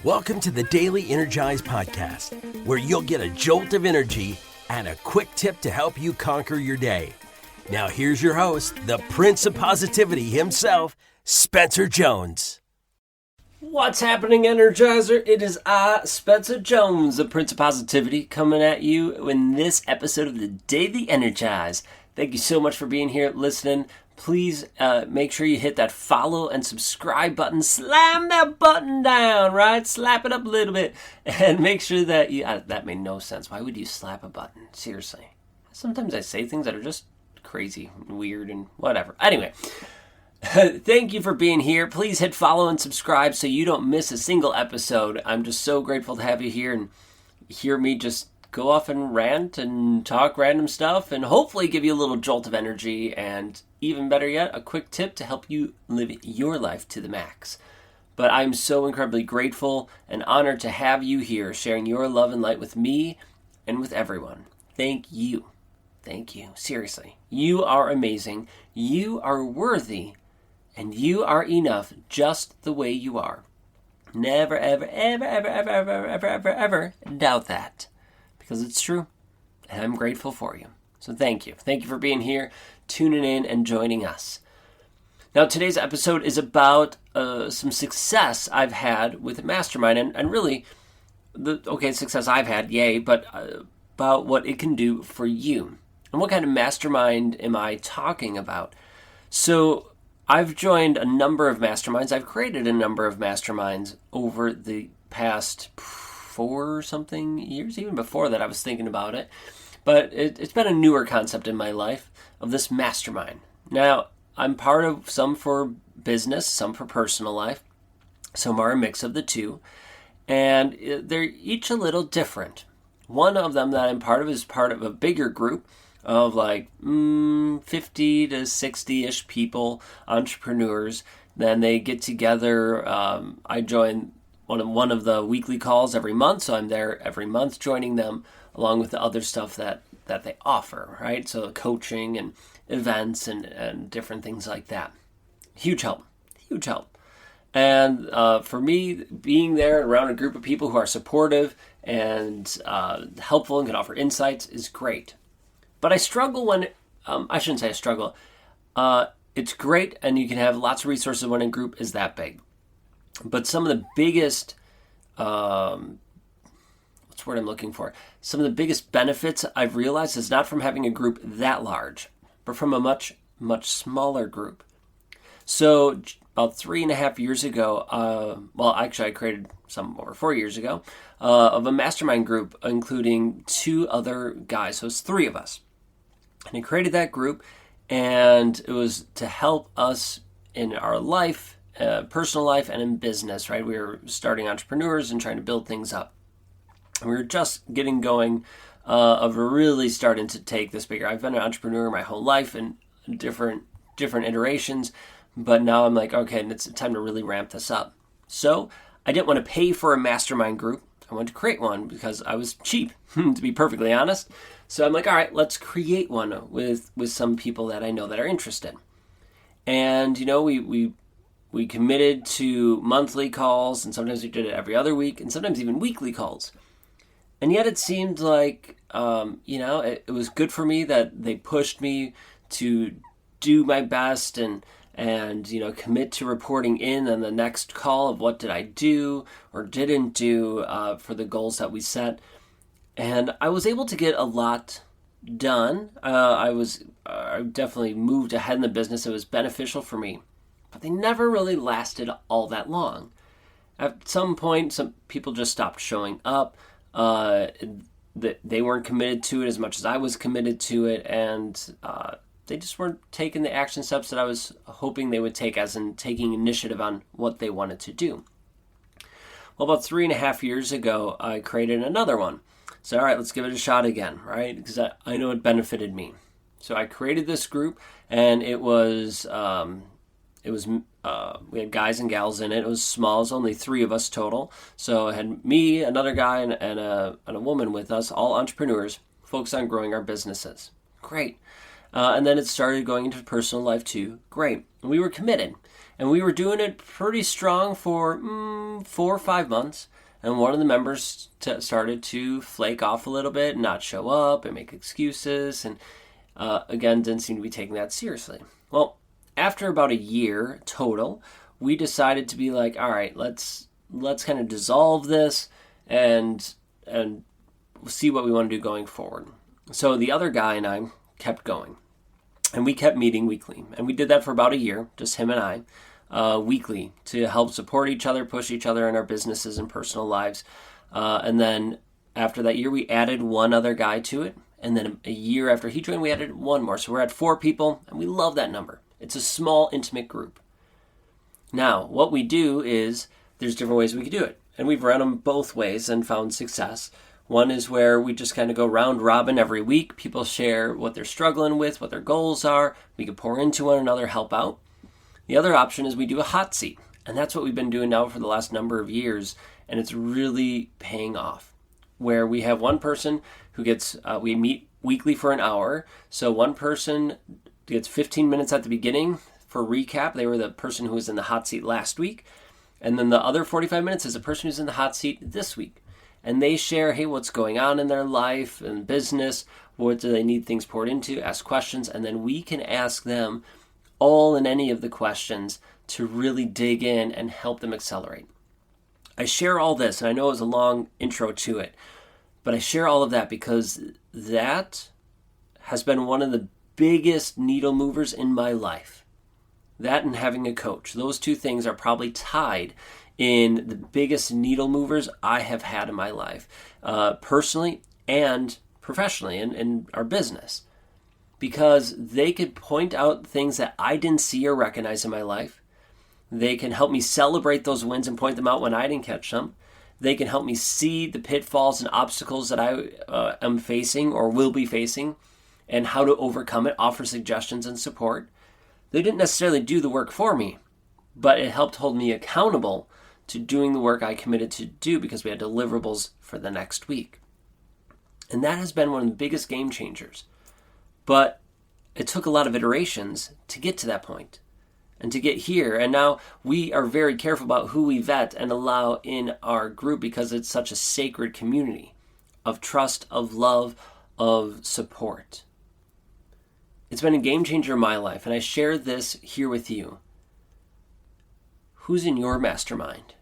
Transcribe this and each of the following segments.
Welcome to the Daily Energize Podcast, where you'll get a jolt of energy and a quick tip to help you conquer your day. Now here's your host, the Prince of Positivity himself, Spencer Jones. What's happening, Energizer? It is I, Spencer Jones, the Prince of Positivity, coming at you in this episode of the Daily Energize. Thank you so much for being here, listening. Please make sure you hit that follow and subscribe button. Slam that button down, right? Slap it up a little bit. And make sure that you... that made no sense. Why would you slap a button? Seriously. Sometimes I say things that are just crazy and weird and whatever. Anyway, thank you for being here. Please hit follow and subscribe so you don't miss a single episode. I'm just so grateful to have you here and hear me just go off and rant and talk random stuff and hopefully give you a little jolt of energy and, even better yet, a quick tip to help you live your life to the max. But I'm so incredibly grateful and honored to have you here sharing your love and light with me and with everyone. Thank you. Thank you. Seriously. You are amazing. You are worthy. And you are enough just the way you are. Never, ever, ever, ever, ever, ever, ever, ever, ever doubt that. Because it's true, and I'm grateful for you. So thank you. Thank you for being here, tuning in, and joining us. Now, today's episode is about some success I've had with Mastermind, and really, success I've had, yay, but about what it can do for you. And what kind of mastermind am I talking about? So I've joined a number of masterminds. I've created a number of masterminds over the past 4-something years. Even before that, I was thinking about it. But it's been a newer concept in my life of this mastermind. Now, I'm part of some for business, some for personal life. Some are a mix of the two. And they're each a little different. One of them that I'm part of is part of a bigger group of like 50 to 60-ish people, entrepreneurs. Then they get together. I join one of the weekly calls every month, so I'm there every month joining them along with the other stuff that they offer, right? So coaching and events and different things like that. Huge help. And for me, being there around a group of people who are supportive and helpful and can offer insights is great. But I struggle when, I shouldn't say I struggle. It's great and you can have lots of resources when a group is that big. But some of the biggest, what's the word I'm looking for? Some of the biggest benefits I've realized is not from having a group that large, but from a much, much smaller group. So about 3.5 years ago, I created some over 4 years ago, of a mastermind group, including 2 other guys. So it's 3 of us. And I created that group, and it was to help us in our life, personal life, and in business, right? We were starting entrepreneurs and trying to build things up. And we were just getting going of really starting to take this bigger. I've been an entrepreneur my whole life in different iterations, but now I'm like, okay, it's time to really ramp this up. So I didn't want to pay for a mastermind group. I wanted to create one because I was cheap, to be perfectly honest. So I'm like, all right, let's create one with some people that I know that are interested. And, we committed to monthly calls, and sometimes we did it every other week, and sometimes even weekly calls. And yet it seemed like, it was good for me that they pushed me to do my best and commit to reporting in on the next call of what did I do or didn't do for the goals that we set. And I was able to get a lot done. I definitely moved ahead in the business. It was beneficial for me. But they never really lasted all that long. At some point, some people just stopped showing up. They weren't committed to it as much as I was committed to it, and they just weren't taking the action steps that I was hoping they would take, as in taking initiative on what they wanted to do. Well, about 3.5 years ago, I created another one. So, all right, let's give it a shot again, right? Because I know it benefited me. So I created this group, and it was we had guys and gals in it. It was small. It was only 3 of us total. So I had me, another guy, and a woman with us, all entrepreneurs, focused on growing our businesses. Great. And then it started going into personal life too. Great. And we were committed. And we were doing it pretty strong for 4 or 5 months. And one of the members started to flake off a little bit and not show up and make excuses. And again, didn't seem to be taking that seriously. Well, after about a year total, we decided to be like, all right, let's kind of dissolve this and see what we want to do going forward. So the other guy and I kept going. And we kept meeting weekly. And we did that for about a year, just him and I, weekly, to help support each other, push each other in our businesses and personal lives. And then after that year, we added one other guy to it. And then a year after he joined, we added one more. So we're at 4 people, and we love that number. It's a small, intimate group. Now, what we do is there's different ways we can do it. And we've run them both ways and found success. One is where we just kind of go round robin every week. People share what they're struggling with, what their goals are. We can pour into one another, help out. The other option is we do a hot seat. And that's what we've been doing now for the last number of years. And it's really paying off. Where we have one person who gets, we meet weekly for an hour. So one person gets 15 minutes at the beginning for recap. They were the person who was in the hot seat last week. And then the other 45 minutes is the person who's in the hot seat this week. And they share, hey, what's going on in their life and business, what do they need things poured into, ask questions, and then we can ask them all and any of the questions to really dig in and help them accelerate. I share all this, and I know it was a long intro to it, but I share all of that because that has been one of the biggest needle movers in my life. That and having a coach. Those two things are probably tied in the biggest needle movers I have had in my life, personally and professionally in our business, because they could point out things that I didn't see or recognize in my life. They can help me celebrate those wins and point them out when I didn't catch them. They can help me see the pitfalls and obstacles that I am facing or will be facing and how to overcome it, offer suggestions and support. They didn't necessarily do the work for me, but it helped hold me accountable to doing the work I committed to do because we had deliverables for the next week. And that has been one of the biggest game changers. But it took a lot of iterations to get to that point and to get here. And now we are very careful about who we vet and allow in our group because it's such a sacred community of trust, of love, of support. It's been a game changer in my life, and I share this here with you. Who's in your mastermind?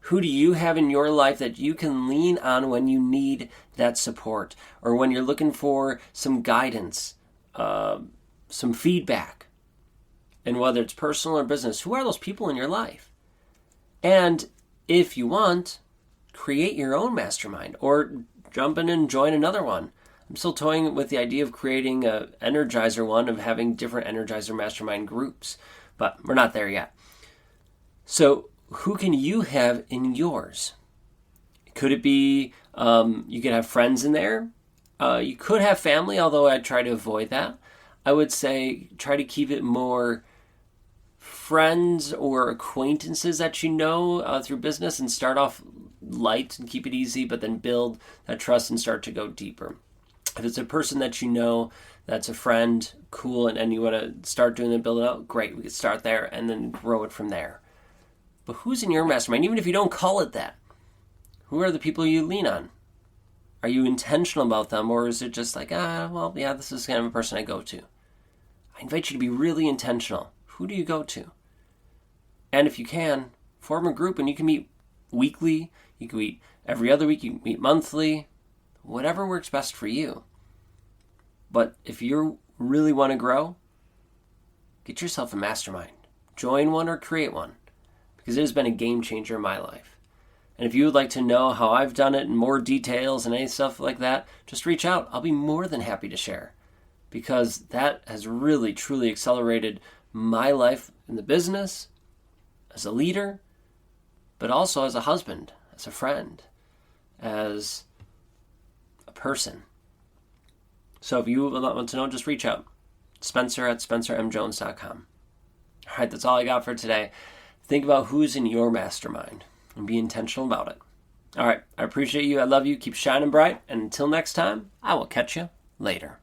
Who do you have in your life that you can lean on when you need that support or when you're looking for some guidance, some feedback? And whether it's personal or business, who are those people in your life? And if you want, create your own mastermind or jump in and join another one. I'm still toying with the idea of creating an Energizer one, of having different Energizer mastermind groups, but we're not there yet. So who can you have in yours? Could it be you could have friends in there? You could have family, although I try to avoid that. I would say try to keep it more friends or acquaintances that you know through business and start off light and keep it easy, but then build that trust and start to go deeper. If it's a person that you know that's a friend, cool, and you want to start doing and build it out, great. We could start there and then grow it from there. But who's in your mastermind? Even if you don't call it that, who are the people you lean on? Are you intentional about them, or is it just like, this is kind of a person I go to? I invite you to be really intentional. Who do you go to? And if you can, form a group, and you can meet weekly, you can meet every other week, you can meet monthly, whatever works best for you. But if you really want to grow, get yourself a mastermind. Join one or create one, because it has been a game changer in my life. And if you would like to know how I've done it in more details and any stuff like that, just reach out. I'll be more than happy to share, because that has really, truly accelerated my life in the business, as a leader, but also as a husband, as a friend, as a person. So if you want to know, just reach out. Spencer@spencermjones.com. All right, that's all I got for today. Think about who's in your mastermind and be intentional about it. All right, I appreciate you. I love you. Keep shining bright. And until next time, I will catch you later.